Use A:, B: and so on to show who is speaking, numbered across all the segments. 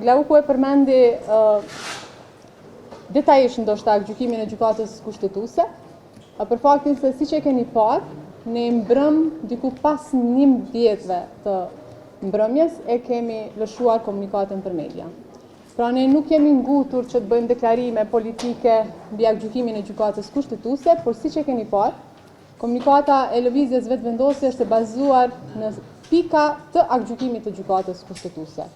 A: Glauku e përmendi detajisht ndoshta gjykimin e gjykatës kushtetuese, për faktin se siç e keni parë, ne mbrëm diku pas 11 viteve të mbrëmjes e kemi lëshuar komunikatën për media. Pra ne nuk jemi ngutur që të bëjmë deklarime politike mbi gjykimin e gjykatës kushtetuese, por siç e keni parë, komunikata e lëvizjes vetëvendosje është e bazuar në pika të gjykimit të gjykatës kushtetuese,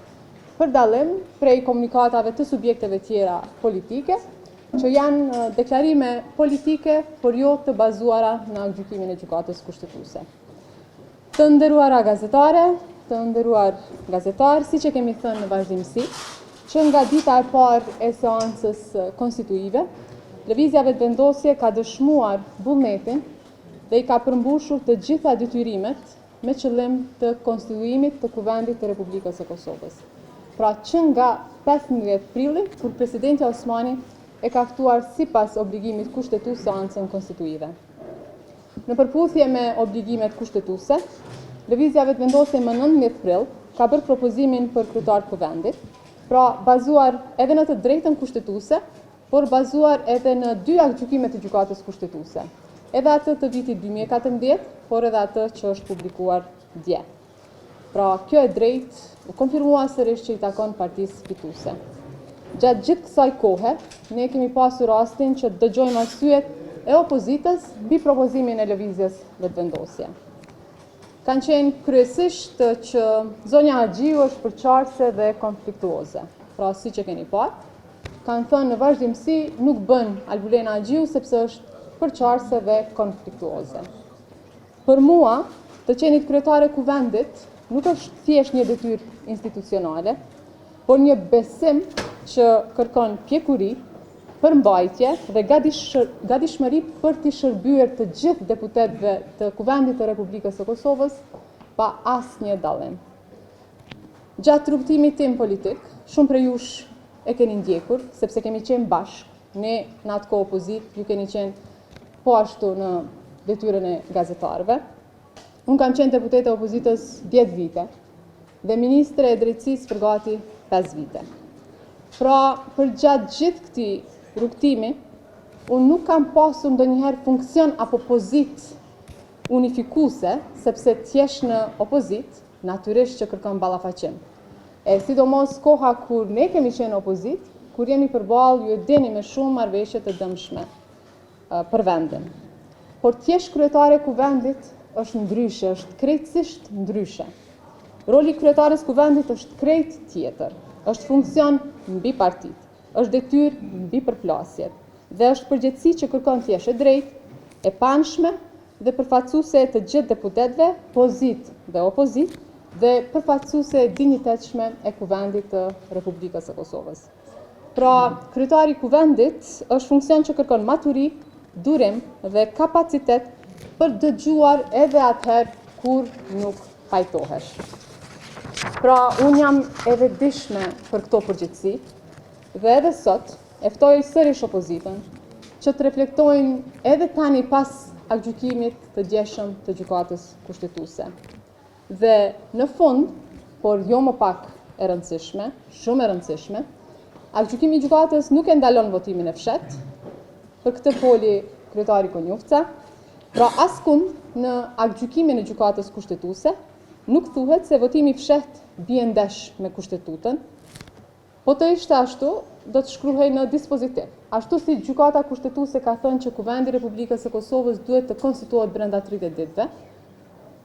A: për dallim prej komunikatave të subjekteve tjera politike, që janë deklarime politike, por jo të bazuara në gjykimin e gjykatës kushtetuese. Të nderuara gazetare, të nderuar gazetar, siç e kemi thënë në vazhdimsi, që nga dita e parë e seancës konstituive, lëvizja vetëvendosje ka dëshmuar vullnetin dhe i ka përmbushur të gjitha detyrimet me qëllim të konstituimit të Kuvendit të Republikës së Kosovës. Pra që nga 15 prilli, kur presidenti Osmani e ka ftuar sipas obligimit kushtetues seancën konstituive. Në përputhje me obligimet kushtetuese, lëvizja vetëvendosje më 19 prill ka bërë propozimin për kryetar të Kuvendit, pra bazuar edhe në të drejtën kushtetuese, por bazuar edhe në 2 gjykimet të gjykatës kushtetuese, edhe atë të vitit 2014, por edhe atë që është publikuar dje. Pra, kjo e drejt u konfirmua sërish që i takon partisë fituese. Gjatë gjithë kësaj kohe, ne kemi pasur rastin që dëgjojmë arsyet e opozitës mbi propozimin e lëvizjes vetëvendosje. Kanë qenë kryesisht që zonja Agjiu është përqarse dhe konfliktuoze. Pra, si që keni parë, kanë thënë në vazhdimsi nuk bën Albulena Agjiu sepse është përqarse dhe konfliktuoze. Për mua, të qenit kryetare Kuvendit nuk është thjesht një detyrë institucionale, por një besim që kërkon pjekuri, përmbajtje dhe gatishmëri për t'i shërbyer të gjithë deputetëve të Kuvendit të Republikës së Kosovës pa asnjë dallim. Gjatë rrugtimit tim politik, shumë prej jush e keni ndjekur, sepse kemi qenë bashkë, ne në atë kohë opozit, ju keni qenë po ashtu në detyrën e gazetarëve. Unë kam qenë deputete e opozitës 10 vite dhe ministre e drejtësisë për gati 5 vite. Pra, për gjatë gjithë këtij rrugtimi, unë nuk kam pasur ndonjëherë funksion apo pozitë unifikuese, sepse t'jesh në opozit, natyrisht që kërkon ballafaqim. E sidomos koha kur ne kemi qenë opozit, kur jemi përballë, ju e dini me shumë marrëveshje të dëmshme për vendin. Por t'jesh kryetare Kuvendit është ndryshe, është krejtësisht ndryshe. Roli kryetares Kuvendit është krejt tjetër, është funksion mbi partit, është detyrë mbi përplasjet dhe është përgjegjësi që kërkon thjesht e drejtë, e panshme dhe përfaqësuese të gjithë deputetëve, pozit dhe opozit, dhe përfaqësuese e dinjitetshme e Kuvendit të Republikës së Kosovës. Pra, kryetari i Kuvendit është funksion që kërkon maturi, durim dhe kapacitet për dëgjuar edhe atëherë kur nuk pajtohesh. Pra, unë jam e vetëdijshme për këto përgjegjësi dhe edhe sot e ftoj sërish opozitën që të reflektojnë edhe tani pas gjykimit të djeshëm të gjykatës kushtetuese. Dhe në fund, por jo më pak e rëndësishme, shumë e rëndësishme, gjykimi i gjykatës nuk e ndalon votimin e fshet, për këtë foli kryetari Konjufca, pra askund në gjykimin e gjykatës kushtetuese nuk thuhet se votimi i fshet bie ndesh me kushtetutën, po të ishte ashtu, do të shkruhej në dispozitiv. Ashtu si gjykata kushtetuese ka thënë që Kuvendi i Republikës së Kosovës duhet të konstituohet brenda 30 ditëve,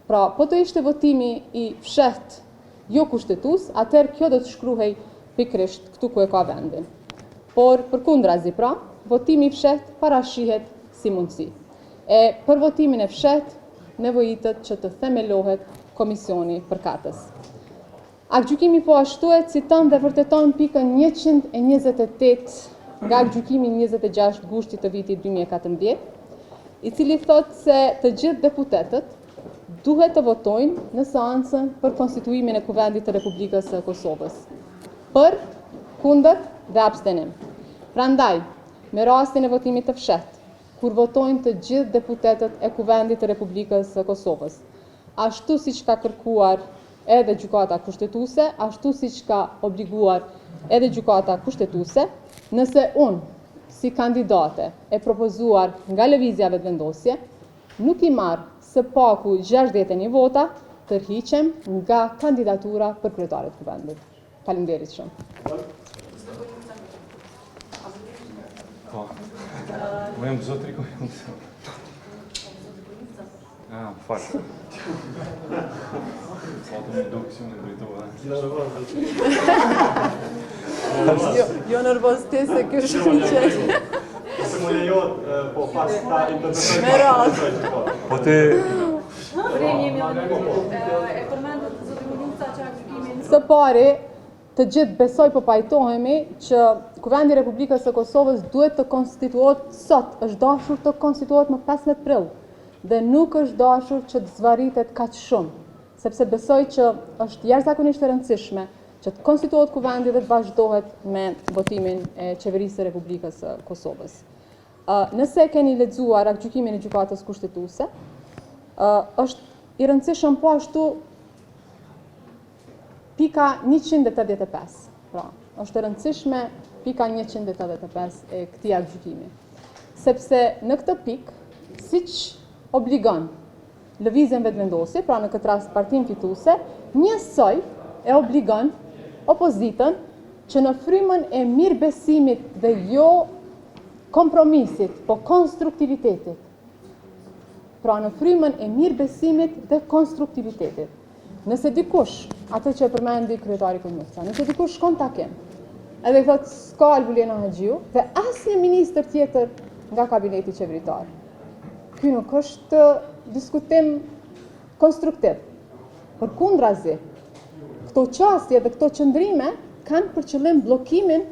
A: pra po të ishte votimi i fshet jo kushtetues, atëherë kjo do të shkruhej pikërisht këtu ku e ka vendin. Por përkundrazi pra, votimi i fshet parashihet si mundësi. E për votimin e fshet nevojitet që të themelohet komisioni përkatës. Gjykimi po ashtu e citon dhe vërteton pikën 128 nga gjykimi 26 gushtit të vitit 2014, i cili thot se të gjithë deputetët duhet të votojnë në seancën për konstituimin e Kuvendit të Republikës së Kosovës. Për, kundër dhe abstenim. Prandaj, me rastin e votimit të fshet, kur votojnë të gjithë deputetët e Kuvendit të Republikës së Kosovës, ashtu siç ka kërkuar edhe gjykata kushtetuese, ashtu siç ka obliguar edhe gjykata kushtetuese, nëse unë si kandidate e propozuar nga lëvizja vetëvendosje, nuk i marr së paku 61 vota, tërhiqem nga kandidatura për kryetarin e kuvendit. Faleminderit shumë.
B: Po. Mojem zotri koji falë. Sot më duk si më drejtova.
A: Jo nervozitet se kjo shumë qenë.
C: Se më lejot, po pas ta interpretoj.
A: Me radhë.
B: Po te
D: E përmendet zoti Mulica që gjykimin.
A: Së pari, të gjithë besoj po pajtohemi që Kuvendi i Republikës së Kosovës duhet të konstituohet sot, është dashur të konstituohet më 15 prill dhe nuk është dashur që të zvaritet kaq shumë, sepse besoj që është jashtëzakonisht e rëndësishme që të konstituohet Kuvendi dhe të vazhdohet me votimin e Qeverisë së Republikës së Kosovës. Nëse keni lexuar aktgjykimin e gjykatës kushtetuese, është i rëndësishëm po ashtu pika 185. Pra, është e rëndësishme pika 185 e këtij aktgjykimi. Sepse në këtë pikë, siç obligon lëvizjen vetëvendosje, pra në këtë rast partinë fituese, njësoj e obligon opozitën që në frymën e mirëbesimit dhe jo kompromisit, po konstruktivitetit. Pra në frymën e mirëbesimit dhe konstruktivitetit. Nëse dikush, atë që e përmendi kryetari Konjufca, nëse dikush shkon takim, edhe thotë s'ka Albulena Haxhiu dhe asnjë ministër tjetër nga kabineti qeveritar. Ky nuk është diskutim konstruktiv. Përkundrazi, këto qasje dhe këto qëndrime kanë për qëllim bllokimin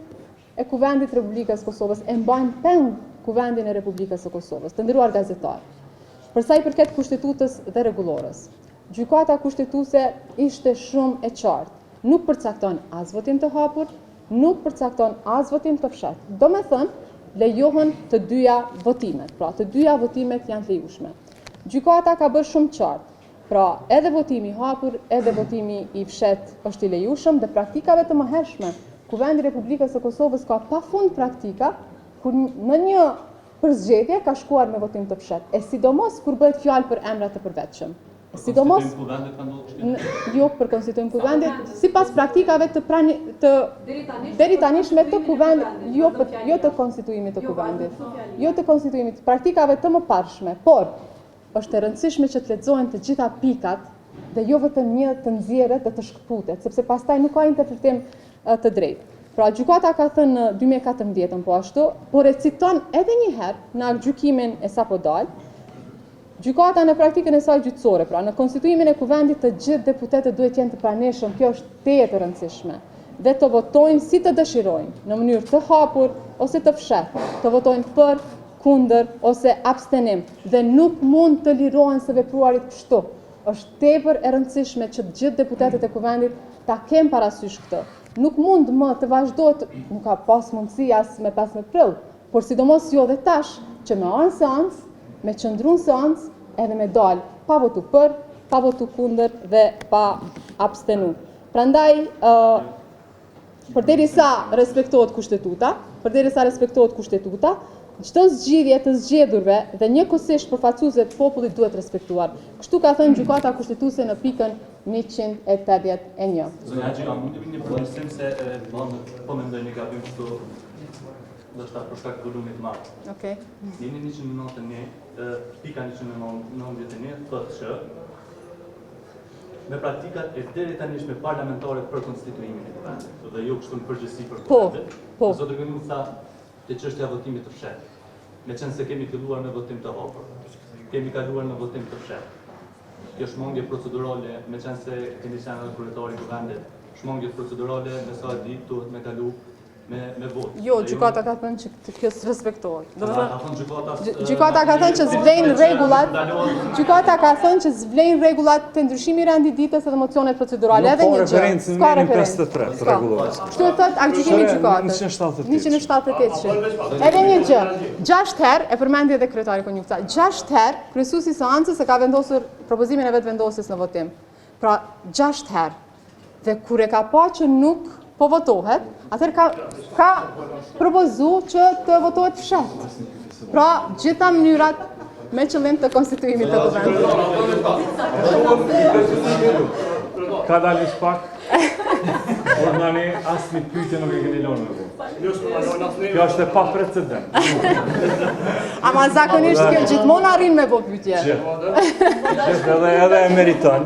A: e Kuvendit Republikës Kosovës, e mbajnë peng Kuvendin e Republikës së Kosovës, të nderuar gazetar. Për sa i përket kushtetutës dhe rregullorës, gjykata kushtetuese ishte shumë e qartë. Nuk përcakton as votim të hapur, nuk përcakton as votim të fshehtë. Domethënë, lejohen të dyja votimet. Pra, të dyja votimet janë të lejueshme. Gjykata ka bërë shumë qartë. Pra, edhe votimi i hapur, edhe votimi i fshehtë është i lejueshëm dhe praktikave të mëhershme. Kuvendi i Republikës së Kosovës ka pafund praktika kur në një përzgjedhje ka shkuar me votim të fshehtë, e sidomos kur bëhet fjalë për emra të përvetshëm. Sidomos jo për konstituim kuvendit, sipas praktikave deri tanishme të kuvendit, jo të konstituimit të kuvendit, jo të konstituimit, praktikave të mëparshme, por është e rëndësishme që të lexohen të gjitha pikat dhe jo vetëm një të nxjerrët dhe të shkputet, sepse pastaj nuk ka interpretim të drejtë. Pra, gjykata ka thënë në 2014 po ashtu, por e citon edhe një herë në aktgjykimin e sapo dalë. Gjykata në praktikën e saj gjyqësore, pra në konstituimin e kuvendit të gjithë deputetët duhet jenë të pranishëm, kjo është tejet e rëndësishme, dhe të votojnë si të dëshirojnë, në mënyrë të hapur ose të fshehtë, të votojnë për, kundër ose abstenim, dhe nuk mund të lirohen së vepruarit kështu. Është tepër e rëndësishme që të gjithë deputetët e kuvendit ta kenë parasysh këtë. Nuk mund më të vazhdohet, nuk ka pas mundësi as me 15 prill, por sidomos jo dhe tash që me anë seancë, me qëndrun seancë edhe me dalë pa votu për, pa votu kundër dhe pa abstenu. Prandaj, përderisa respektohet kushtetuta, çdo zgjidhje të zgjedhurve dhe njëkohësisht përfaqësuesve të popullit duhet respektuar. Kështu ka thënë gjykata kushtetuese në pikën 181.
E: Zonja Haxhi, a mund të vini një përmirësim se po mendoj një gabim këtu, do të për shkak të volumit të madh.
A: Okej.
E: Jeni 191, pika 191 thotë që me praktikat e deri tanishme parlamentare për konstituimin e kuvendit, dhe jo kështu në përgjithësi për kuvendit.
A: Po.
E: Zotë Konjufca, te çështja e votimit të fshehtë. Meqense se kemi filluar me votim të hapur, kemi kaluar në votim të fshehtë. Kjo shmangje procedurale, meqense kemi qenë edhe kryetari i kuvendit, shmangje procedurale me sa ditë duhet me kalu me vot.
A: Jo, gjykata ka thënë që kjo s'respektohet.
E: Domethënë,
A: gjykata ka thënë që zvlejnë rregullat. Gjykata ka thënë që zvlejnë rregullat të ndryshimit renditës edhe mocionet procedurale, edhe një gjë. S'ka referencë 53 të rregullohet. Kështu e thot aktgjykimi i gjykatës. 178. Edhe një gjë. 6 herë e përmendi edhe kryetari Konjufca. 6 herë kryesuesi i seancës e ka vendosur propozimin e vetvendosjes në votim. pra 6 herë. Dhe kur e ka pa që nuk po votohet, atëherë ka propozu që të votohet fshet. Pra, gjitha mënyrat me qëllim të konstituimit të kuvendit.
B: Ka dalë shpak, por nani asë një pyetje nuk e keni lënë me bu. Kjo është e pa precedent.
A: Ama zakonisht kjo gjithmonë arrin me bo pyetje.
B: Edhe e meriton.